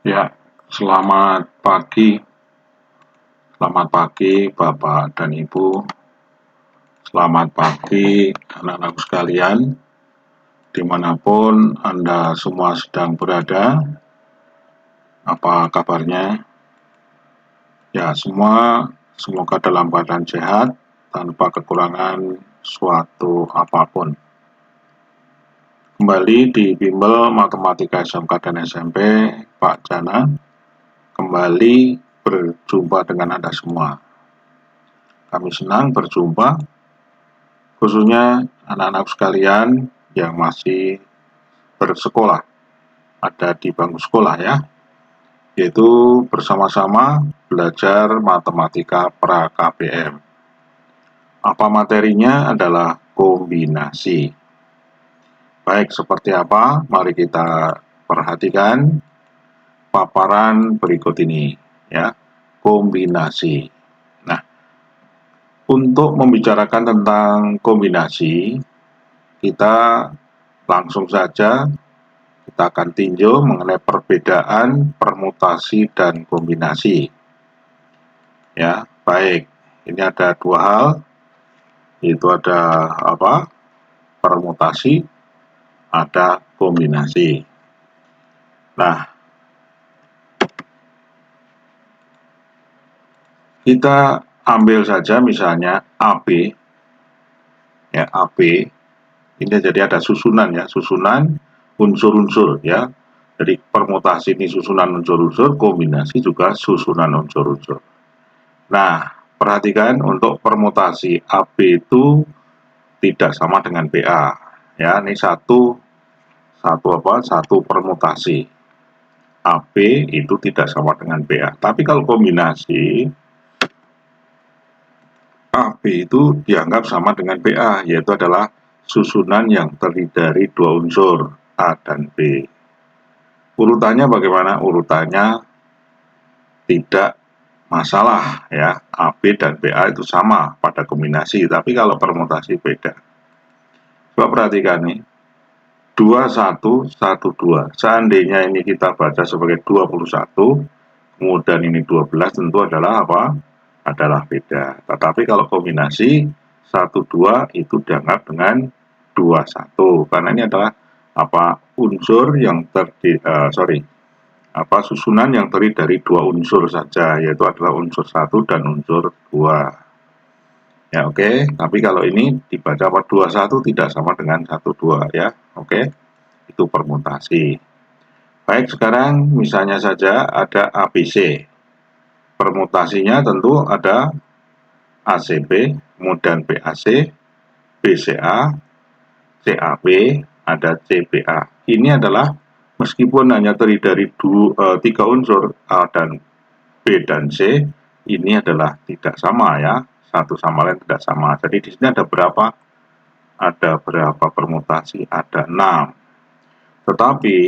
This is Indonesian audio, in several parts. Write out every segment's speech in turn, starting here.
Ya, selamat pagi. Selamat pagi Bapak dan Ibu. Selamat pagi anak-anakku sekalian, dimanapun Anda semua sedang berada. Apa kabarnya? Ya, semoga dalam keadaan sehat, tanpa kekurangan suatu apapun. Kembali di Bimbel Matematika SMK dan SMP, Pak Jana, kembali berjumpa dengan Anda semua. Kami senang berjumpa, khususnya anak-anak sekalian yang masih bersekolah, ada di bangku sekolah ya, yaitu bersama-sama belajar matematika pra-KBM. Apa materinya? Adalah kombinasi. Baik, seperti apa? Mari kita perhatikan paparan berikut ini ya, kombinasi. Nah, untuk membicarakan tentang kombinasi, kita langsung saja kita akan tinjau mengenai perbedaan permutasi dan kombinasi. Ya, baik. Ini ada dua hal, yaitu ada permutasi, ada kombinasi. Nah, kita ambil saja misalnya AB, ya AB. Ini jadi ada susunan ya, susunan unsur-unsur ya. Jadi permutasi ini susunan unsur-unsur, kombinasi juga susunan unsur-unsur. Nah, perhatikan untuk permutasi AB itu tidak sama dengan BA. Ya, ini satu permutasi. AB itu tidak sama dengan BA. Tapi kalau kombinasi, AB itu dianggap sama dengan BA, yaitu adalah susunan yang terdiri dari dua unsur, A dan B. Urutannya bagaimana? Urutannya tidak masalah ya, AB dan BA itu sama pada kombinasi, tapi kalau permutasi beda. Coba perhatikan nih, 21, 12. Seandainya ini kita baca sebagai 21, kemudian ini 12, tentu adalah apa? Adalah beda. Tetapi kalau kombinasi 12 itu dianggap dengan 21, karena ini adalah unsur yang susunan yang terdiri dari dua unsur saja, yaitu adalah unsur 1 dan unsur 2. Ya, oke. Tapi kalau ini dibaca 21 tidak sama dengan 12 ya. Oke. Itu permutasi. Baik, sekarang misalnya saja ada ABC. Permutasinya tentu ada ACB, kemudian BAC, BCA, CAB, ada CBA. Ini adalah meskipun hanya terdiri dari tiga unsur A dan B dan C, ini adalah tidak sama ya, satu sama lain tidak sama. Jadi di sini ada berapa? Ada berapa permutasi? Ada 6. Tetapi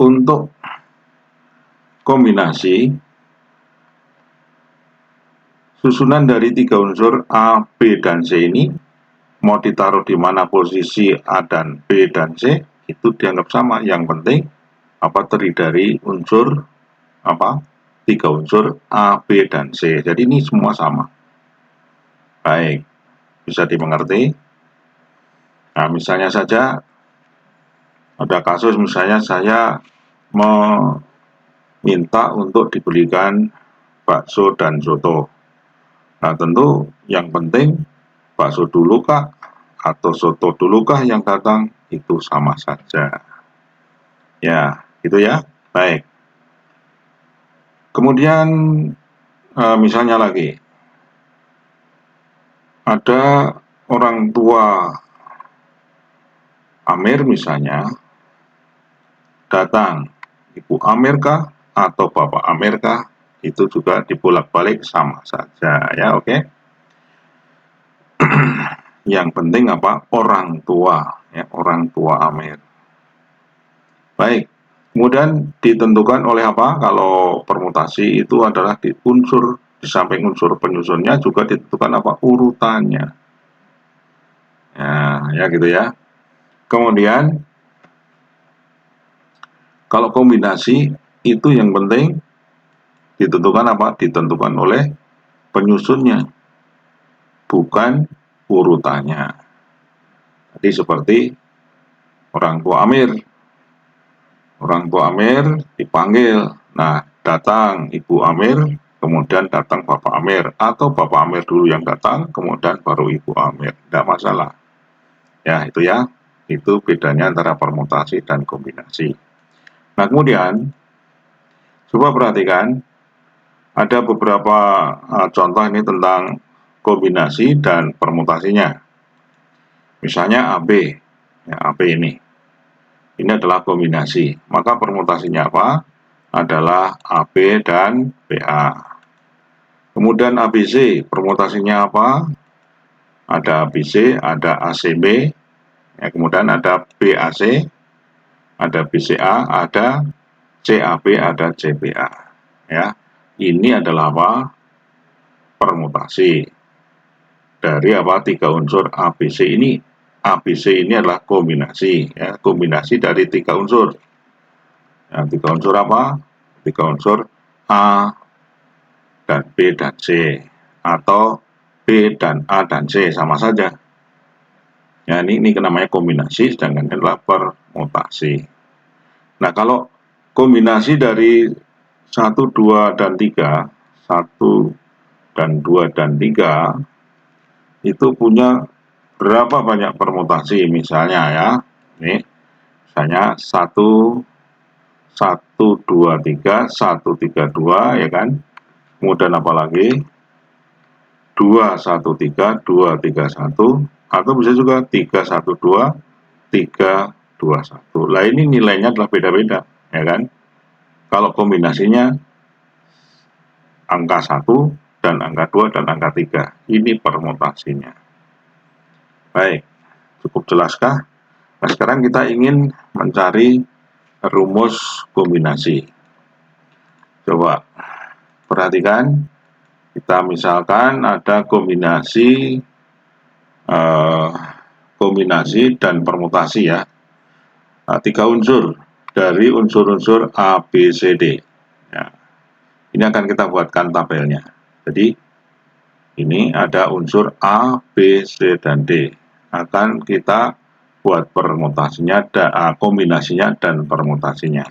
untuk kombinasi, susunan dari tiga unsur A, B, dan C ini mau ditaruh di mana posisi A dan B dan C itu dianggap sama. Yang penting terdiri dari unsur tiga unsur A, B, dan C. Jadi ini semua sama. Baik, bisa dimengerti. Nah, misalnya saja ada kasus misalnya saya meminta untuk dibelikan bakso dan soto. Nah, tentu yang penting bakso dulu kah atau soto dulu kah yang datang, itu sama saja. Ya, gitu ya. Baik. Kemudian misalnya lagi, ada orang tua Amir misalnya datang, Ibu Amir kah atau Bapak Amir kah, itu juga dibolak-balik sama saja ya, oke. Yang penting orang tua ya, orang tua Amir. Baik, kemudian ditentukan oleh kalau permutasi itu adalah di samping unsur penyusunnya juga ditentukan urutannya. Ya gitu ya. Kemudian kalau kombinasi itu yang penting ditentukan apa? Ditentukan oleh penyusunnya, bukan urutannya. Jadi seperti orang tua Amir. Orang tua Amir dipanggil. Nah, datang Ibu Amir, kemudian datang Bapak Amir. Atau Bapak Amir dulu yang datang, kemudian baru Ibu Amir. Tidak masalah. Ya, itu ya. Itu bedanya antara permutasi dan kombinasi. Nah, kemudian, coba perhatikan. Ada beberapa contoh ini tentang kombinasi dan permutasinya. Misalnya AB. Ya, AB ini. Ini adalah kombinasi. Maka permutasinya apa? Adalah AB dan BA. Kemudian ABC, permutasinya apa? Ada ABC, ada ACB, ya, kemudian ada BAC, ada BCA, ada CAB, ada CBA. Ya, ini adalah apa? Permutasi dari apa? Tiga unsur ABC ini. ABC ini adalah kombinasi, ya, kombinasi dari tiga unsur. Ya, tiga unsur apa? Tiga unsur A dan B dan C, atau B dan A dan C sama saja. Ya, ini namanya kombinasi, sedangkan ini adalah permutasi. Nah, kalau kombinasi dari 1, 2, dan 3, 1 dan 2 dan 3 itu punya berapa banyak permutasi, misalnya ya. Ini misalnya 1 2 3 1 3 2, ya kan. Kemudian apa lagi? 2 1 3 2 3 1, atau bisa juga 3 1 2 3 2 1. Lah ini nilainya adalah beda-beda, ya kan. Kalau kombinasinya angka 1 dan angka 2 dan angka 3, ini permutasinya. Baik, cukup jelaskah? Nah, sekarang kita ingin mencari rumus kombinasi. Coba perhatikan, kita misalkan ada kombinasi dan permutasi ya. Nah, 3 unsur dari unsur-unsur A, B, C, D. Ya. Ini akan kita buatkan tabelnya. Jadi ini ada unsur A, B, C, dan D. Akan kita buat permutasinya, kombinasinya dan permutasinya.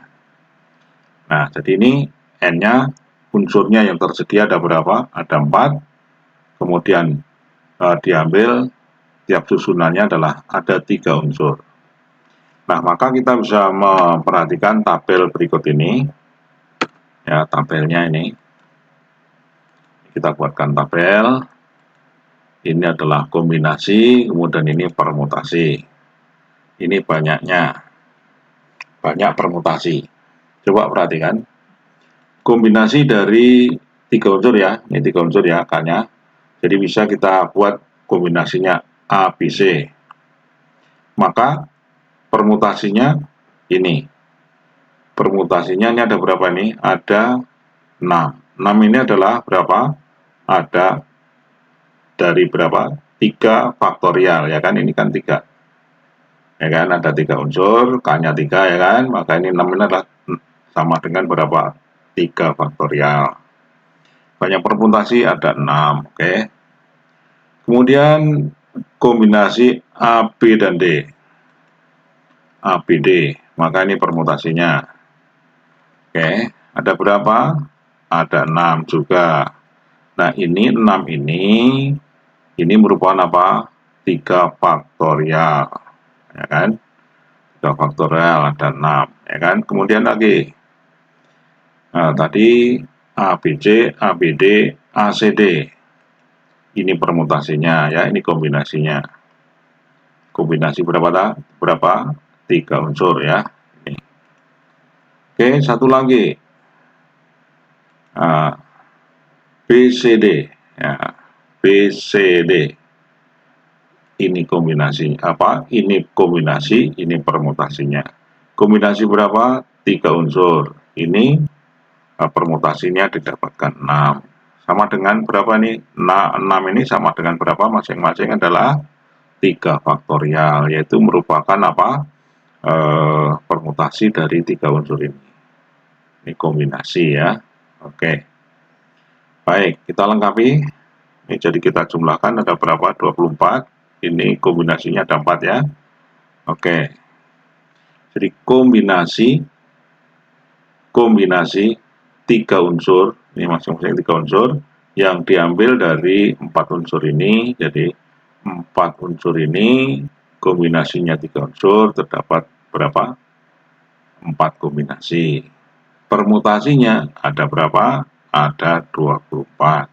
Nah, jadi ini N-nya, unsurnya yang tersedia ada berapa? Ada 4. Kemudian diambil tiap susunannya adalah ada 3 unsur. Nah, maka kita bisa memperhatikan tabel berikut ini. Ya, tabelnya ini. Kita buatkan tabel. Ini adalah kombinasi, kemudian ini permutasi. Ini banyaknya. Banyak permutasi. Coba perhatikan. Kombinasi dari 3 unsur ya. Ini 3 unsur ya, K-nya. Jadi bisa kita buat kombinasinya A, B, C. Maka permutasinya ini. Permutasinya ini ada berapa ini? Ada 6. 6 ini adalah berapa? Ada dari berapa? 3 faktorial, ya kan? Ini kan 3. Ya kan, ada 3 unsur, K-nya 3, ya kan? Maka ini 6 ini adalah sama dengan berapa? 3 faktorial. Banyak permutasi ada 6, oke. Kemudian kombinasi A, B, dan D. A, B, D. Maka ini permutasinya. Oke, ada berapa? Ada 6 juga. Nah, ini 6 ini merupakan apa? 3 faktorial. Ya kan? 3 faktorial ada 6, ya kan? Kemudian lagi. Nah, tadi ABC, ABD, ACD. Ini permutasinya ya, ini kombinasinya. Kombinasi berapa? Berapa? 3 unsur ya. Ini. Oke, satu lagi. BCD ya, BCD. Ini kombinasi apa? Ini kombinasi, ini permutasinya. Kombinasi berapa? 3 unsur. Ini permutasinya didapatkan 6. Sama dengan berapa nih? 6 ini sama dengan berapa? Masing-masing adalah 3 faktorial, yaitu merupakan apa? Permutasi dari 3 unsur ini. Ini kombinasi ya. Oke. Baik, kita lengkapi. Ini jadi kita jumlahkan ada berapa? 24. Ini kombinasinya ada 4 ya. Oke. Jadi kombinasi 3 unsur, ini masing-masing 3 unsur yang diambil dari 4 unsur ini. Jadi 4 unsur ini kombinasinya 3 unsur, terdapat berapa? 4 kombinasi. Permutasinya ada berapa? Ada 24.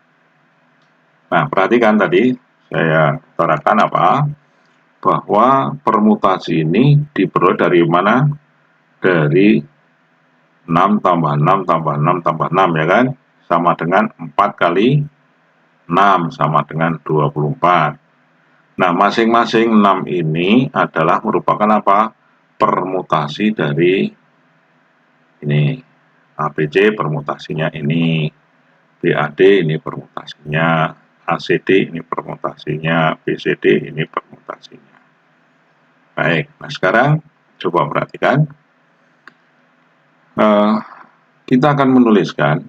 Nah, perhatikan tadi saya utarakan apa? Bahwa permutasi ini diperoleh dari mana? Dari 6 tambah 6 tambah 6 tambah 6 ya kan? Sama dengan 4 kali 6 sama dengan 24. Nah, masing-masing 6 ini adalah merupakan apa? Permutasi dari ini. ABC permutasinya ini. BAD ini permutasinya. ACD ini permutasinya. BCD ini permutasinya. Baik, nah sekarang coba perhatikan. Kita akan menuliskan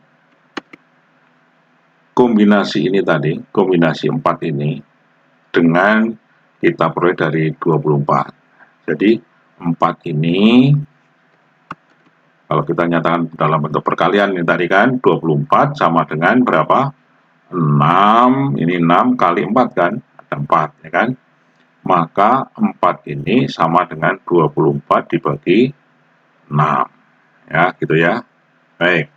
kombinasi ini tadi, kombinasi 4 ini dengan kita peroleh dari 24. Jadi 4 ini kalau kita nyatakan dalam bentuk perkalian ini tadi kan 24 sama dengan berapa? 6, ini 6 kali 4 kan? Ada 4 ya kan? Maka 4 ini sama dengan 24 dibagi 6. Ya, gitu ya. Baik.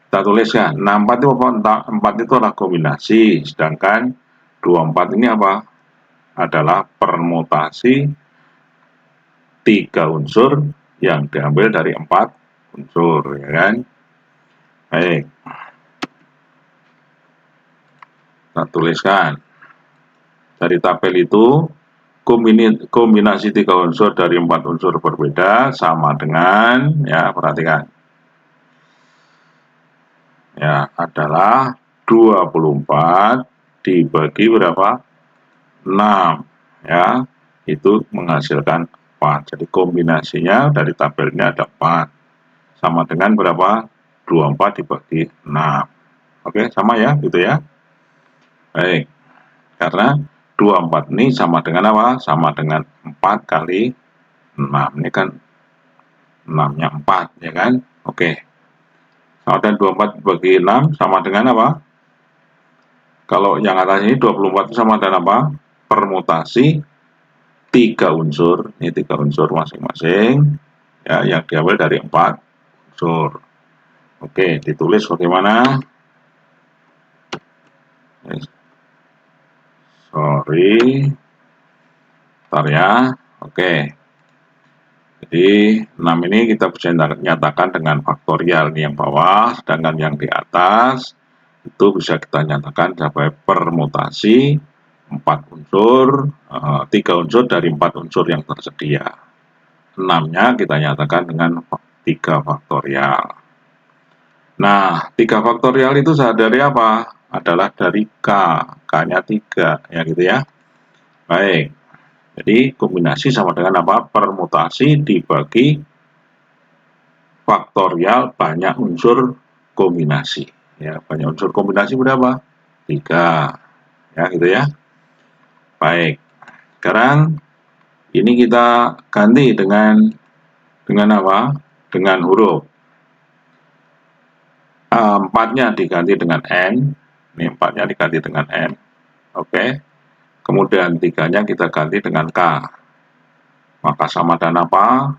Kita tuliskan 64 itu apa? 4 itu adalah kombinasi, sedangkan 24 ini apa? Adalah permutasi 3 unsur yang diambil dari 4 unsur, ya kan? Baik. Kita tuliskan. Dari tabel itu kombinasi 3 unsur dari 4 unsur berbeda sama dengan, ya perhatikan, ya adalah 24 dibagi berapa? 6 ya, itu menghasilkan 4. Jadi kombinasinya dari tabel ini ada 4 sama dengan berapa? 24 dibagi 6. Oke, sama ya gitu ya. Baik, karena 24 ini sama dengan apa? Sama dengan 4 kali 6. Ini kan 6 nya 4 ya kan. Oke, sama dengan 24 dibagi 6 sama dengan apa? Kalau yang atas ini 24 itu sama dengan apa? Permutasi 3 unsur, ini 3 unsur masing-masing ya, yang diambil dari 4 unsur. Oke, ditulis bagaimana? Sorry, bentar ya. Oke, jadi 6 ini kita bisa nyatakan dengan faktorial ini yang bawah, sedangkan yang di atas itu bisa kita nyatakan sebagai permutasi 4 unsur, 3 unsur dari 4 unsur yang tersedia. 6-nya kita nyatakan dengan 3 faktorial. Nah, 3 faktorial itu dari apa? Adalah dari K. K-nya 3, ya gitu ya. Baik. Jadi, kombinasi sama dengan apa? Permutasi dibagi faktorial banyak unsur kombinasi. Ya, banyak unsur kombinasi berapa? 3. Ya, gitu ya. Baik. Sekarang ini kita ganti dengan apa? Dengan huruf. 4-nya diganti dengan N. Ini 4-nya diganti dengan N. Oke. Kemudian 3-nya kita ganti dengan K. Maka sama dengan apa?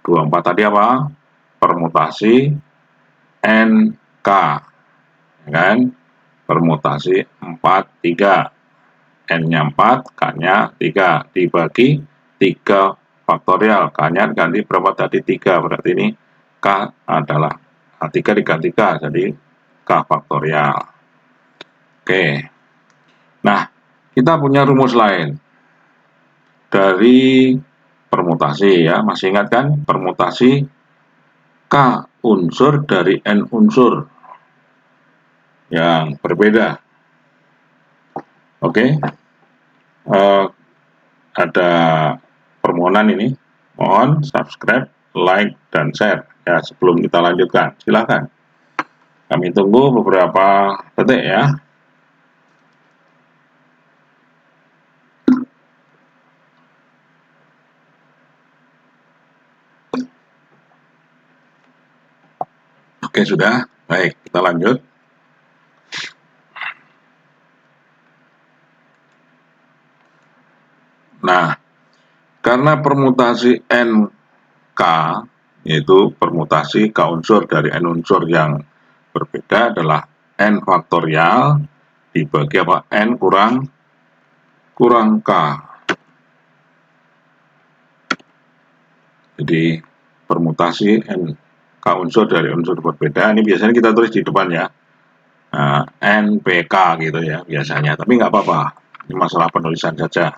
24 tadi apa? Permutasi NK. Kan? Permutasi 4, 3. N-nya 4, K-nya 3. Dibagi 3 faktorial. K-nya ganti berapa tadi? 3. Berarti ini K adalah 3 diganti K. Jadi K faktorial. Oke. Nah, kita punya rumus lain dari permutasi ya. Masih ingat kan? Permutasi K unsur dari N unsur yang berbeda. Oke. Ada permohonan ini. Mohon subscribe, like, dan share. ya sebelum kita lanjutkan. Silakan. Kami tunggu beberapa detik ya. Oke, sudah. Baik, kita lanjut. Nah, karena permutasi NK, yaitu permutasi K unsur dari N unsur yang berbeda adalah N faktorial dibagi apa? N kurang K. Jadi, permutasi K unsur dari unsur berbeda, ini biasanya kita tulis di depan ya. Nah, NPK gitu ya biasanya, tapi nggak apa-apa. Ini masalah penulisan saja.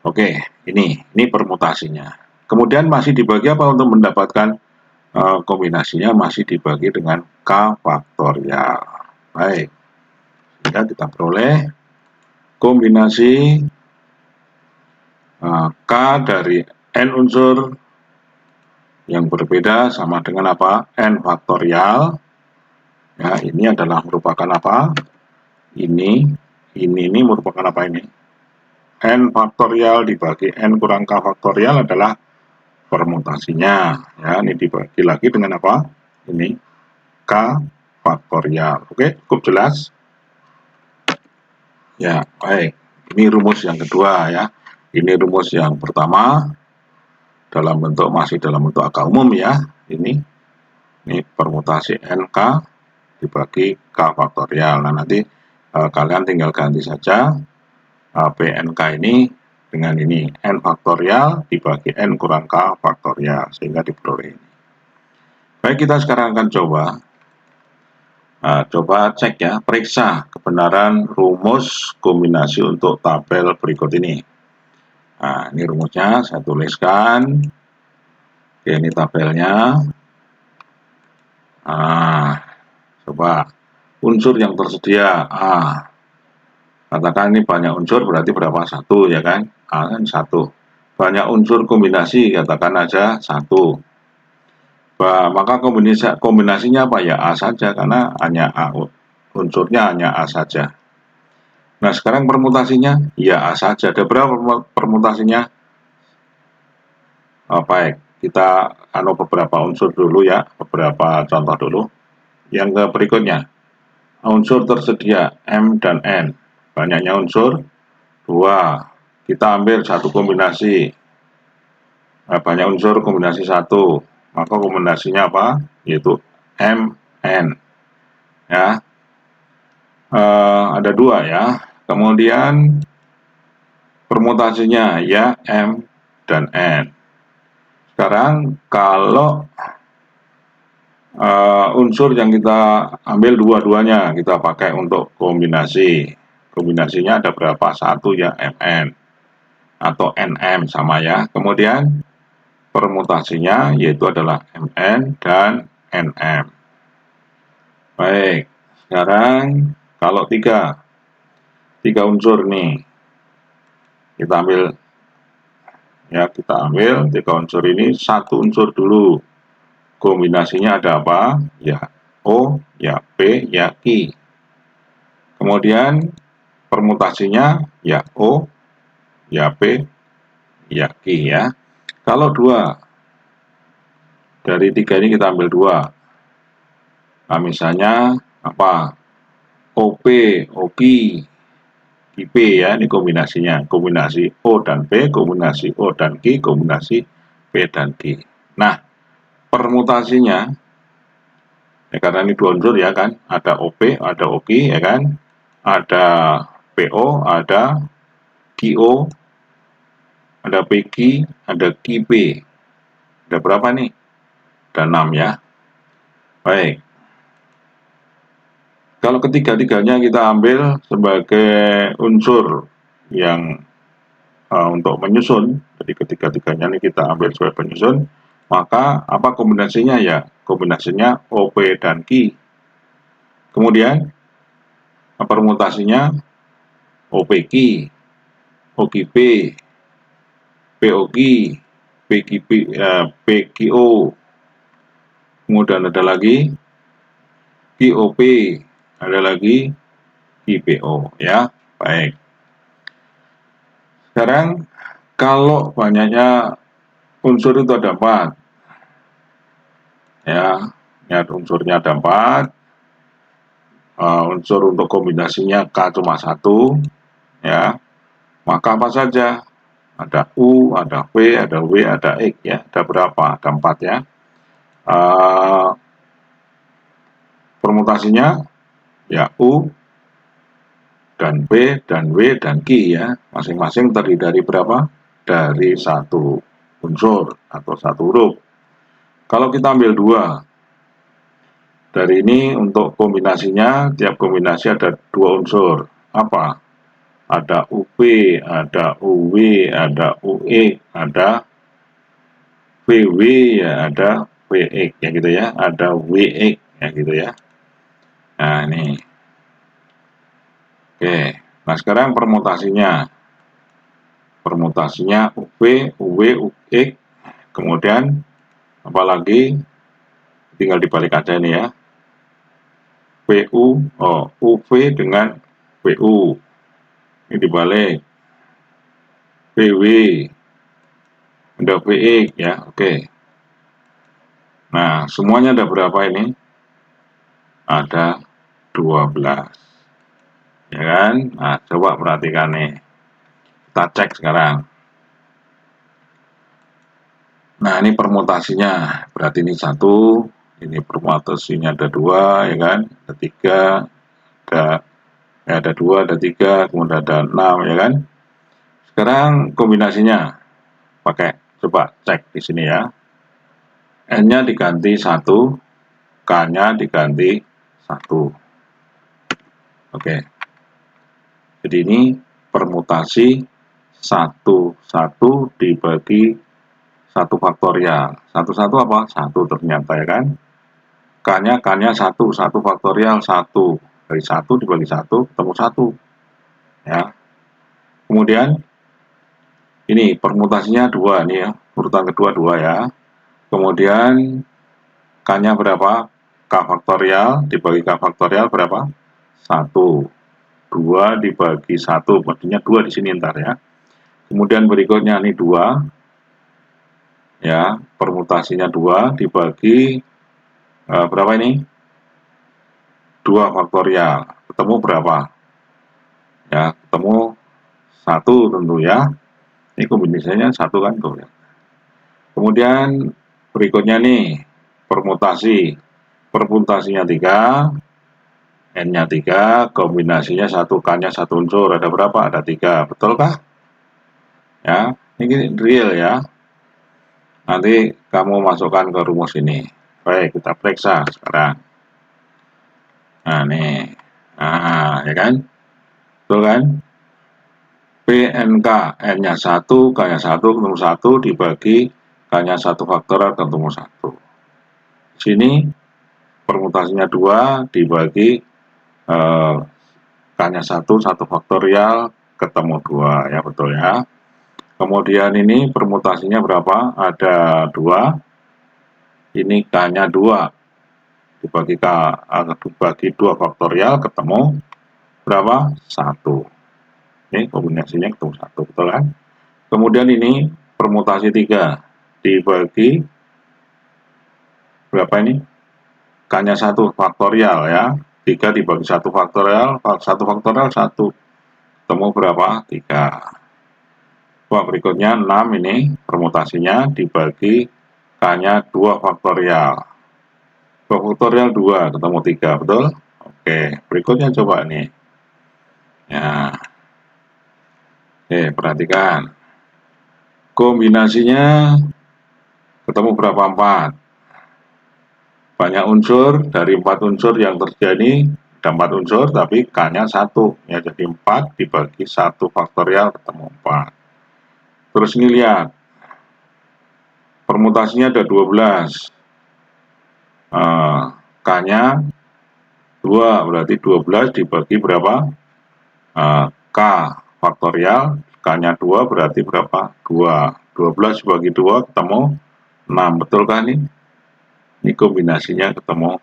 Oke, ini permutasinya. Kemudian masih dibagi apa untuk mendapatkan kombinasinya masih dibagi dengan K faktorial. Baik, sehingga kita peroleh kombinasi K dari N unsur yang berbeda sama dengan apa? N faktorial. Ya, ini adalah merupakan apa? Ini merupakan apa ini? N faktorial dibagi N kurang K faktorial adalah permutasinya. Ya, ini dibagi lagi dengan apa? Ini K faktorial. Oke, cukup jelas? Ya, baik. Ini rumus yang kedua ya. Ini rumus yang pertama masih dalam bentuk angka umum ya. Ini permutasi NK dibagi K faktorial. Nah, nanti kalian tinggal ganti saja PNK ini dengan ini N faktorial dibagi N kurang K faktorial sehingga diperoleh ini. Baik, kita sekarang akan coba cek ya, periksa kebenaran rumus kombinasi untuk tabel berikut ini. Nah, ini rumusnya saya tuliskan. Oke, ini tabelnya. Coba unsur yang tersedia. Katakan ini banyak unsur berarti berapa? 1 ya kan? Kan 1. Banyak unsur kombinasi, katakan aja 1. Maka kombinasinya apa ya? A saja, karena hanya A, unsurnya hanya A saja. Nah, sekarang permutasinya ya A saja. Ada berapa permutasinya? Baik, kita beberapa unsur dulu ya, beberapa contoh dulu. Yang ke berikutnya, unsur tersedia M dan N. Banyaknya unsur 2. Kita ambil satu kombinasi. Banyak unsur kombinasi 1. Maka kombinasinya apa? Yaitu M, N. Ya. Ada 2 ya. Kemudian permutasinya ya M dan N. Sekarang kalau unsur yang kita ambil dua-duanya kita pakai untuk kombinasi. Kombinasinya ada berapa? 1 ya, MN atau NM sama ya. Kemudian permutasinya yaitu adalah MN dan NM. Baik, sekarang kalau tiga unsur nih kita ambil ya, kita ambil 3 unsur ini, 1 unsur dulu. Kombinasinya ada apa? Ya O, ya P, ya Q. Kemudian permutasinya ya O, ya P, ya Q ya. Kalau 2 dari 3 ini kita ambil 2. Nah, misalnya apa? OP, OQ, IP ya, ini kombinasinya. Kombinasi O dan P, kombinasi O dan Q, kombinasi P dan Q. Nah, permutasinya ya, karena ini 2 unsur ya kan, ada OP, ada OQ ya kan, ada PO, ada QO, ada PQ, ada QP. Ada berapa nih? Ada 6 ya. Baik. Kalau ketiga-tiganya kita ambil sebagai unsur yang untuk menyusun, jadi ketiga-tiganya ini kita ambil sebagai penyusun, maka apa kombinasinya ya? Kombinasinya OP dan Q. Kemudian permutasinya OPQ, OQP, POQ, PQO, kemudian ada lagi GOP, ada lagi GPO ya. Baik. Sekarang kalau banyaknya unsur itu ada 4 ya. Lihat unsurnya ada 4. Unsur untuk kombinasinya K cuma 1 ya. Maka apa saja? Ada U, ada V, ada W, ada X ya. Ada berapa? Ada 4 ya. Permutasinya ya U dan B dan W dan Q ya. Masing-masing terdiri dari berapa? Dari satu unsur atau satu huruf. Kalau kita ambil 2, dari ini untuk kombinasinya, tiap kombinasi ada 2 unsur. Apa? Ada UP, ada UW, ada UE, ada VW, ya ada VX ya gitu ya, ada WX ya gitu ya. Nah ini, oke. Nah sekarang permutasinya UV, UW, UX, kemudian apalagi tinggal dibalik aja ini ya. UV dengan VU ini dibalik, VW ada VX ya, oke. Nah semuanya ada berapa ini? Ada 12 ya kan. Nah coba perhatikan nih, kita cek sekarang. Nah ini permutasinya, berarti ini 1, ini permutasinya ada 2 ya kan, ada 3, ada 2, ada 3, kemudian ada 6 ya kan. Sekarang kombinasinya pakai, coba cek di sini ya. N-nya diganti 1, K-nya diganti 1. Oke. Jadi ini permutasi 1 dibagi 1 faktorial. 1 apa? 1 ternyata ya kan. K-nya 1 faktorial 1. Dari 1 dibagi 1 ketemu 1. Ya. Kemudian ini permutasinya 2 nih ya. Urutan kedua 2 ya. Kemudian K-nya berapa? K faktorial dibagi K faktorial berapa? 1. 2 dibagi 1, maksudnya 2 di sini ntar ya. Kemudian berikutnya ini 2. Ya, permutasinya 2 dibagi berapa ini? 2 faktorial. Ketemu berapa? Ya, ketemu 1 tentu ya. Ini kombinasinya 1 kan tuh ya. Kemudian berikutnya nih, permutasi. Permutasinya 3, N-nya 3, kombinasinya 1, K-nya 1 unsur. Ada berapa? Ada 3. Betul kah? Ya, ini real ya. Nanti kamu masukkan ke rumus ini. Baik, kita periksa sekarang. Nah, nih. Nah, ya kan? Betul kan? PNK, N-nya 1, K-nya 1, ketemu 1, dibagi K-nya 1 faktorial, ketemu 1. Di sini permutasinya 2, dibagi K-nya 1 faktorial, ketemu 2, ya betul ya. Kemudian ini permutasinya berapa? Ada 2. Ini K-nya 2 dibagi 2 faktorial, ketemu berapa? 1. Ini kombinasinya ketemu 1, betul kan? Kemudian ini permutasi 3 dibagi berapa ini? K-nya 1 faktorial ya. 3 dibagi 1 faktorial, 1 faktorial 1. Ketemu berapa? 3. Wah, berikutnya 6 ini permutasinya dibagi K-nya 2 faktorial. 2 faktorial 2, ketemu 3, betul? Oke, berikutnya coba nih. Ya. Oke, perhatikan. Kombinasinya ketemu berapa? 4. Banyak unsur, dari 4 unsur yang terjadi, ada 4 unsur, tapi K-nya 1. Ya, jadi 4 dibagi 1 faktorial, ketemu 4. Terus ini lihat, permutasinya ada 12. K-nya 2, berarti 12 dibagi berapa? K faktorial, K-nya 2 berarti berapa? 2. 12 dibagi 2 ketemu 6, betul kan ini? Ini kombinasinya ketemu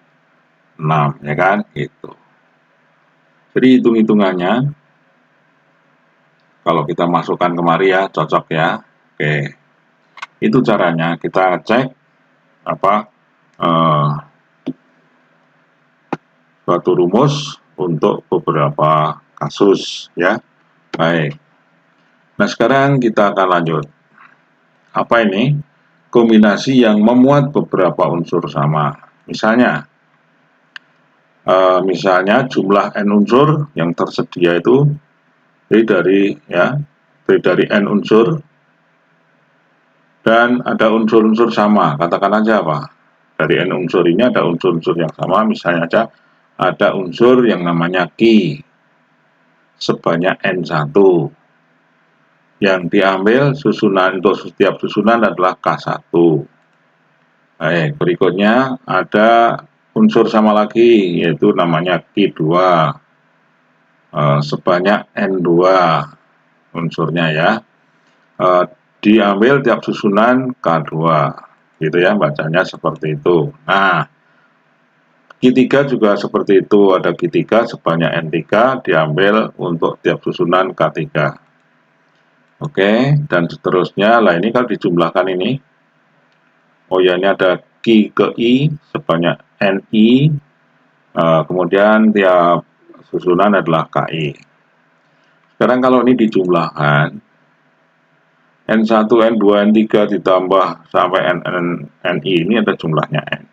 6, ya kan? Gitu. Jadi hitung-hitungannya, kalau kita masukkan kemari ya, cocok ya. Oke, itu caranya kita cek apa suatu rumus untuk beberapa kasus ya. Baik. Nah, sekarang kita akan lanjut. Apa ini? Kombinasi yang memuat beberapa unsur sama. Misalnya jumlah n unsur yang tersedia itu dari n unsur dan ada unsur-unsur sama. Katakan aja apa? Dari n unsur ini ada unsur-unsur yang sama, misalnya aja ada unsur yang namanya Ki sebanyak N1 yang diambil susunan untuk setiap susunan adalah K1. Baik, berikutnya ada unsur sama lagi yaitu namanya Ki2 sebanyak N2 unsurnya ya, diambil tiap susunan K2 gitu ya, bacanya seperti itu. Nah, Q3 juga seperti itu, ada Q3 sebanyak N3 diambil untuk tiap susunan K3. Oke, dan seterusnya. Lah ini kalau dijumlahkan ini, oh ya, ini ada Q ke I sebanyak Ni, kemudian tiap susunan adalah Ki. Sekarang kalau ini dijumlahkan, N1, N2, N3 ditambah sampai Ni ini ada jumlahnya N.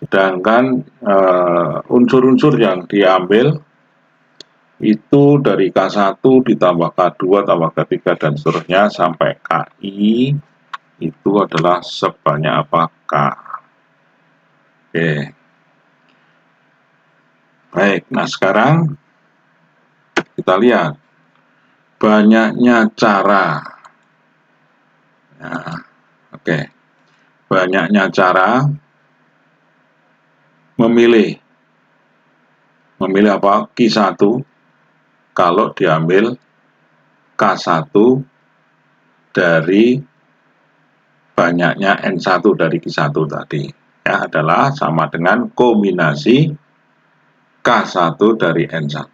Sedangkan unsur-unsur yang diambil itu dari K1 ditambah K2 tambah K3 dan seterusnya sampai Ki itu adalah sebanyak apa? K. Oke. Baik, nah sekarang kita lihat banyaknya cara. Nah, oke. Banyaknya cara memilih apa? Q1 kalau diambil K1 dari banyaknya N1 dari Q1 tadi ya, adalah sama dengan kombinasi K1 dari N1.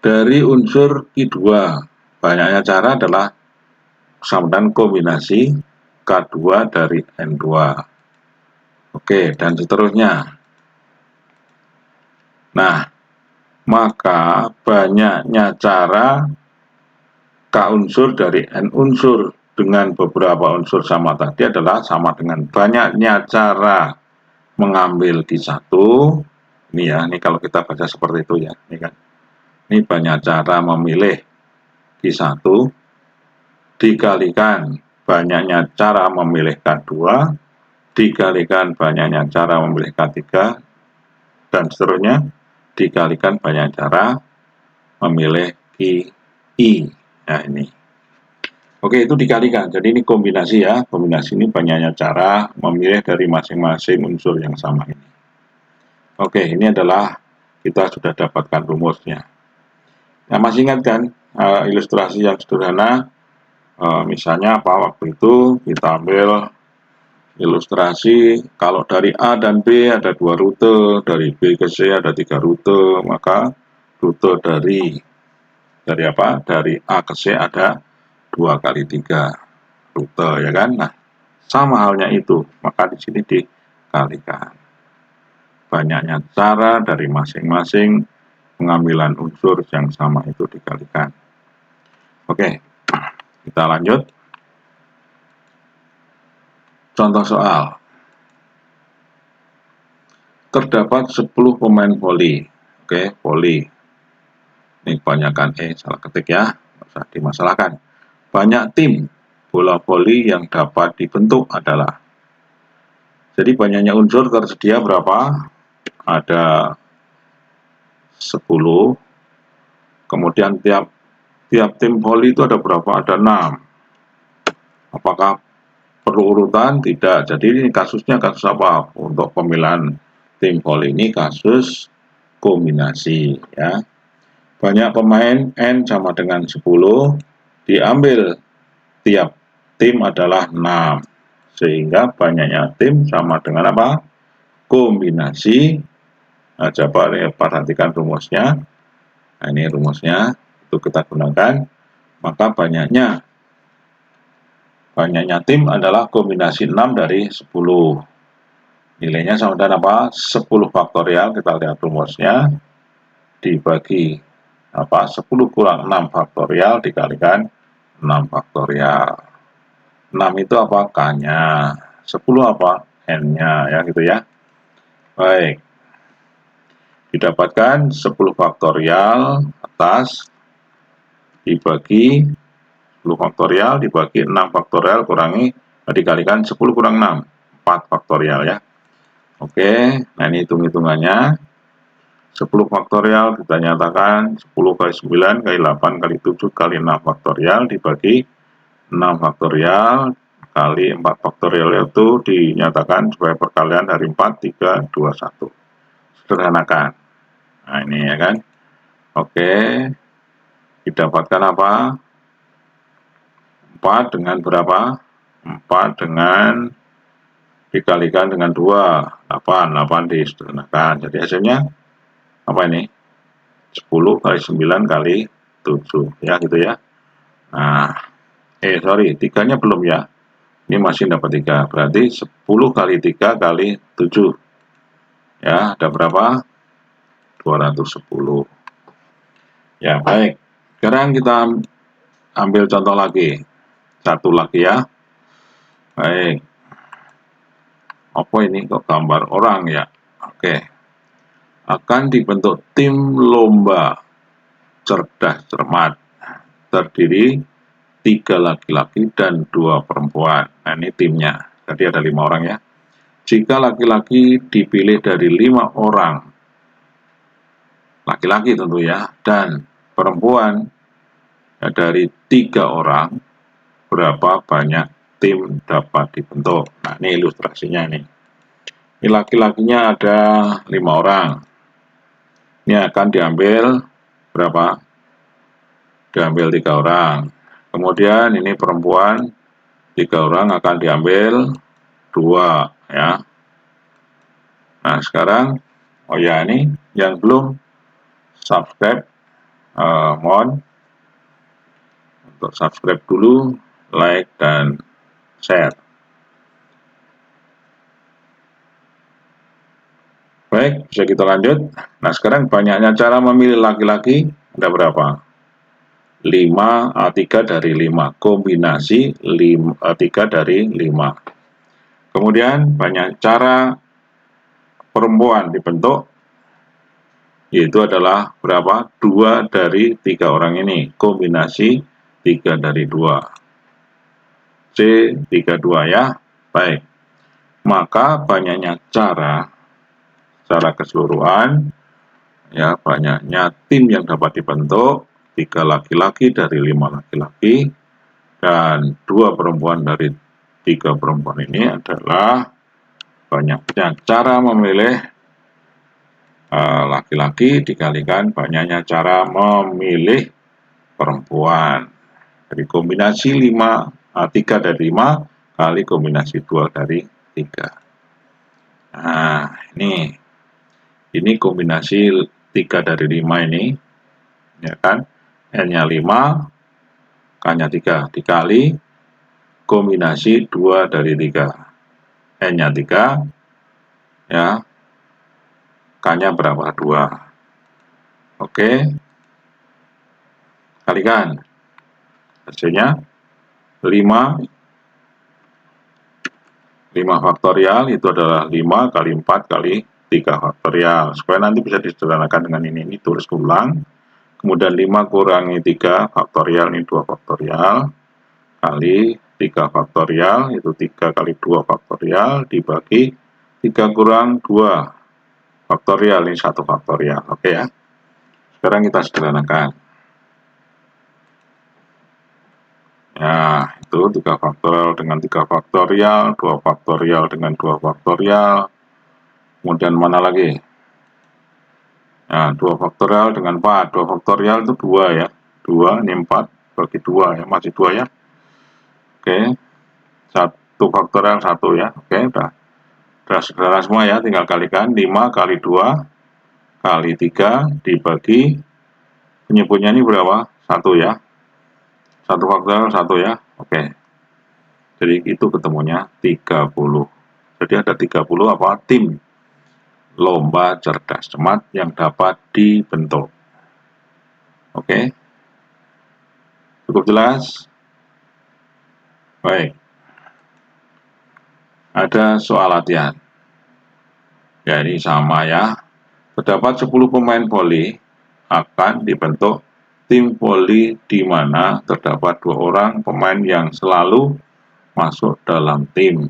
Dari unsur Q2 banyaknya cara adalah sama dengan kombinasi K2 dari N2. Oke, dan seterusnya. Nah, maka banyaknya cara K unsur dari N unsur dengan beberapa unsur sama tadi adalah sama dengan banyaknya cara mengambil Q1. Ini ya, ini kalau kita baca seperti itu ya, ini kan. Ini banyak cara memilih Q1 dikalikan banyaknya cara memilih K2 dikalikan banyaknya cara memilih K3 dan seterusnya dikalikan banyak cara memilih QI. Nah ini. Oke, itu dikalikan. Jadi ini kombinasi ya. Kombinasi ini banyaknya cara memilih dari masing-masing unsur yang sama ini. Oke, ini adalah kita sudah dapatkan rumusnya. Nah, masih ingat kan ilustrasi yang sederhana? Misalnya apa waktu itu kita ambil ilustrasi kalau dari A dan B ada 2 rute, dari B ke C ada 3 rute, maka rute dari apa? Dari A ke C ada 2 kali 3 rute ya kan. Nah, sama halnya itu, maka di sini dikalikan. Banyaknya cara dari masing-masing pengambilan unsur yang sama itu dikalikan. Oke, kita lanjut. Contoh soal. Terdapat 10 pemain voli. Oke, voli. Ini kebanyakan salah ketik ya, nggak usah dimasalahkan. Banyak tim bola voli yang dapat dibentuk adalah. Jadi banyaknya unsur tersedia berapa? Ada 10. Kemudian tiap tim voli itu ada berapa? Ada 6. Apakah perlu urutan? Tidak. Jadi ini kasusnya kasus apa? Untuk pemilihan tim voli ini kasus kombinasi ya. Banyak pemain N sama dengan 10, diambil tiap tim adalah 6. Sehingga banyaknya tim sama dengan apa? Kombinasi. Nah, coba perhatikan rumusnya. Nah, ini rumusnya, itu kita gunakan. Maka banyaknya tim adalah kombinasi 6 dari 10. Nilainya sama dengan apa? 10 faktorial, kita lihat rumusnya, dibagi apa? 10 kurang 6 faktorial dikalikan 6 faktorial. 6 itu apa? K-nya. 10 apa? N-nya, ya gitu ya. Baik. Didapatkan 10 faktorial atas dibagi 10 faktorial dibagi 6 faktorial kurangi dikalikan 10 kurang 6, 4 faktorial ya. Oke, nah ini hitung-hitungannya. 10 faktorial kita nyatakan 10 kali 9 kali 8 kali 7 kali 6 faktorial dibagi 6 faktorial kali 4 faktorial itu dinyatakan sebagai perkalian dari 4, 3, 2, 1. Sederhanakan. Nah ini ya kan. Oke, didapatkan apa? 4 dengan berapa? 4 dengan dikalikan dengan 2, 8 disederhanakan. Jadi hasilnya apa ini? 10 kali 9 kali 7 ya gitu ya. Nah, sorry, 3-nya belum ya. Ini masih dapat 3. Berarti 10 kali 3 kali 7. Ya, ada berapa? 210. Ya, baik. Sekarang kita ambil contoh lagi. Satu lagi ya. Baik. Apa ini kok gambar orang ya? Oke. Akan dibentuk tim lomba cerdas cermat. Terdiri 3 laki-laki dan 2 perempuan. Nah, ini timnya. Jadi ada 5 orang ya. Jika laki-laki dipilih dari 5 orang, laki-laki tentu ya, dan perempuan ya, dari 3 orang, berapa banyak tim dapat dibentuk? Nah, ini ilustrasinya nih. Ini laki-lakinya ada 5 orang. Ini akan diambil berapa? Diambil 3 orang. Kemudian ini perempuan 3 orang akan diambil 2 ya. Nah sekarang oh ya ini yang belum subscribe mohon untuk subscribe dulu, like dan share. Baik, bisa kita lanjut. Nah sekarang banyaknya cara memilih laki-laki ada berapa? 5, 3 dari 5, kombinasi 3 dari 5. Kemudian banyak cara perempuan dibentuk, yaitu adalah berapa? 2 dari 3 orang ini, kombinasi 3 dari 2. C32 ya. Baik. Maka banyaknya cara secara keseluruhan ya, banyaknya tim yang dapat dibentuk 3 laki-laki dari 5 laki-laki dan 2 perempuan dari 3 perempuan ini adalah banyaknya cara memilih laki-laki dikalikan banyaknya cara memilih perempuan. Jadi kombinasi 3 dari 5 kali kombinasi 2 dari 3. Nah, ini kombinasi 3 dari 5 ini, ya kan? N-nya 5, K-nya 3, dikali kombinasi 2 dari 3. N-nya 3, ya, K-nya berapa? 2. Oke. Kalikan. Hasilnya 5 faktorial itu adalah 5 kali 4 kali 3 faktorial. Supaya nanti bisa disederhanakan dengan ini tulis ulang. Kemudian 5 kurangi 3 faktorial, ini 2 faktorial, kali 3 faktorial, itu 3 kali 2 faktorial, dibagi 3 kurang 2 faktorial, ini 1 faktorial. Oke ya. Sekarang kita sederhanakan. Ya, itu 3 faktorial dengan 3 faktorial, 2 faktorial dengan 2 faktorial. Kemudian mana lagi? Nah, 2 faktorial dengan 4. 2 faktorial itu 2 ya. 2, ini 4 bagi 2 ya, masih 2 ya. Oke. faktorial 1 ya. Oke, udah sederhana semua ya, tinggal kalikan 5 kali 2 kali 3 dibagi penyebutnya ini berapa? 1 ya. 1 faktorial 1 ya. Oke. Jadi itu ketemunya 30. Jadi ada 30 apa? Tim lomba cerdas cermat yang dapat dibentuk. Oke. Cukup jelas? Baik. Ada soal latihan. Ya, ini sama ya. Terdapat 10 pemain voli akan dibentuk tim voli di mana terdapat 2 orang pemain yang selalu masuk dalam tim.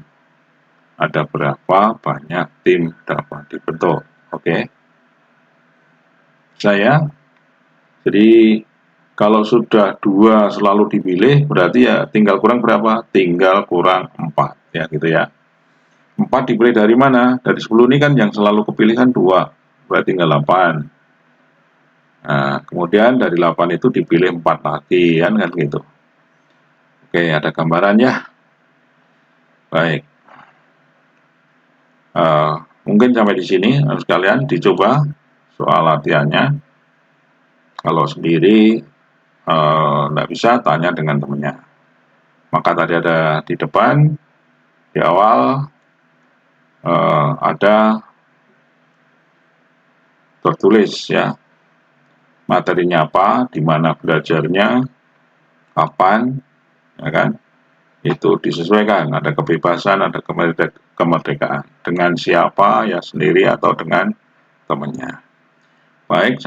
Ada berapa banyak tim dapat dibentuk? Oke. Jadi kalau sudah 2 selalu dipilih, berarti ya tinggal kurang berapa? Tinggal kurang 4 ya gitu ya. 4 dipilih dari mana? Dari 10 ini kan yang selalu kepilih kan 2, berarti tinggal 8. Nah, kemudian dari 8 itu dipilih 4 lagi kan gitu. Oke, ada gambarannya. Baik. Mungkin sampai di sini sekalian dicoba soal latihannya. Kalau sendiri nggak bisa, tanya dengan temennya. Maka tadi ada di depan, di awal ada tertulis ya materinya apa, di mana belajarnya, kapan, ya kan? Itu disesuaikan, ada kebebasan, ada kemerdekaan. Dengan siapa, ya sendiri atau dengan temannya. Baik.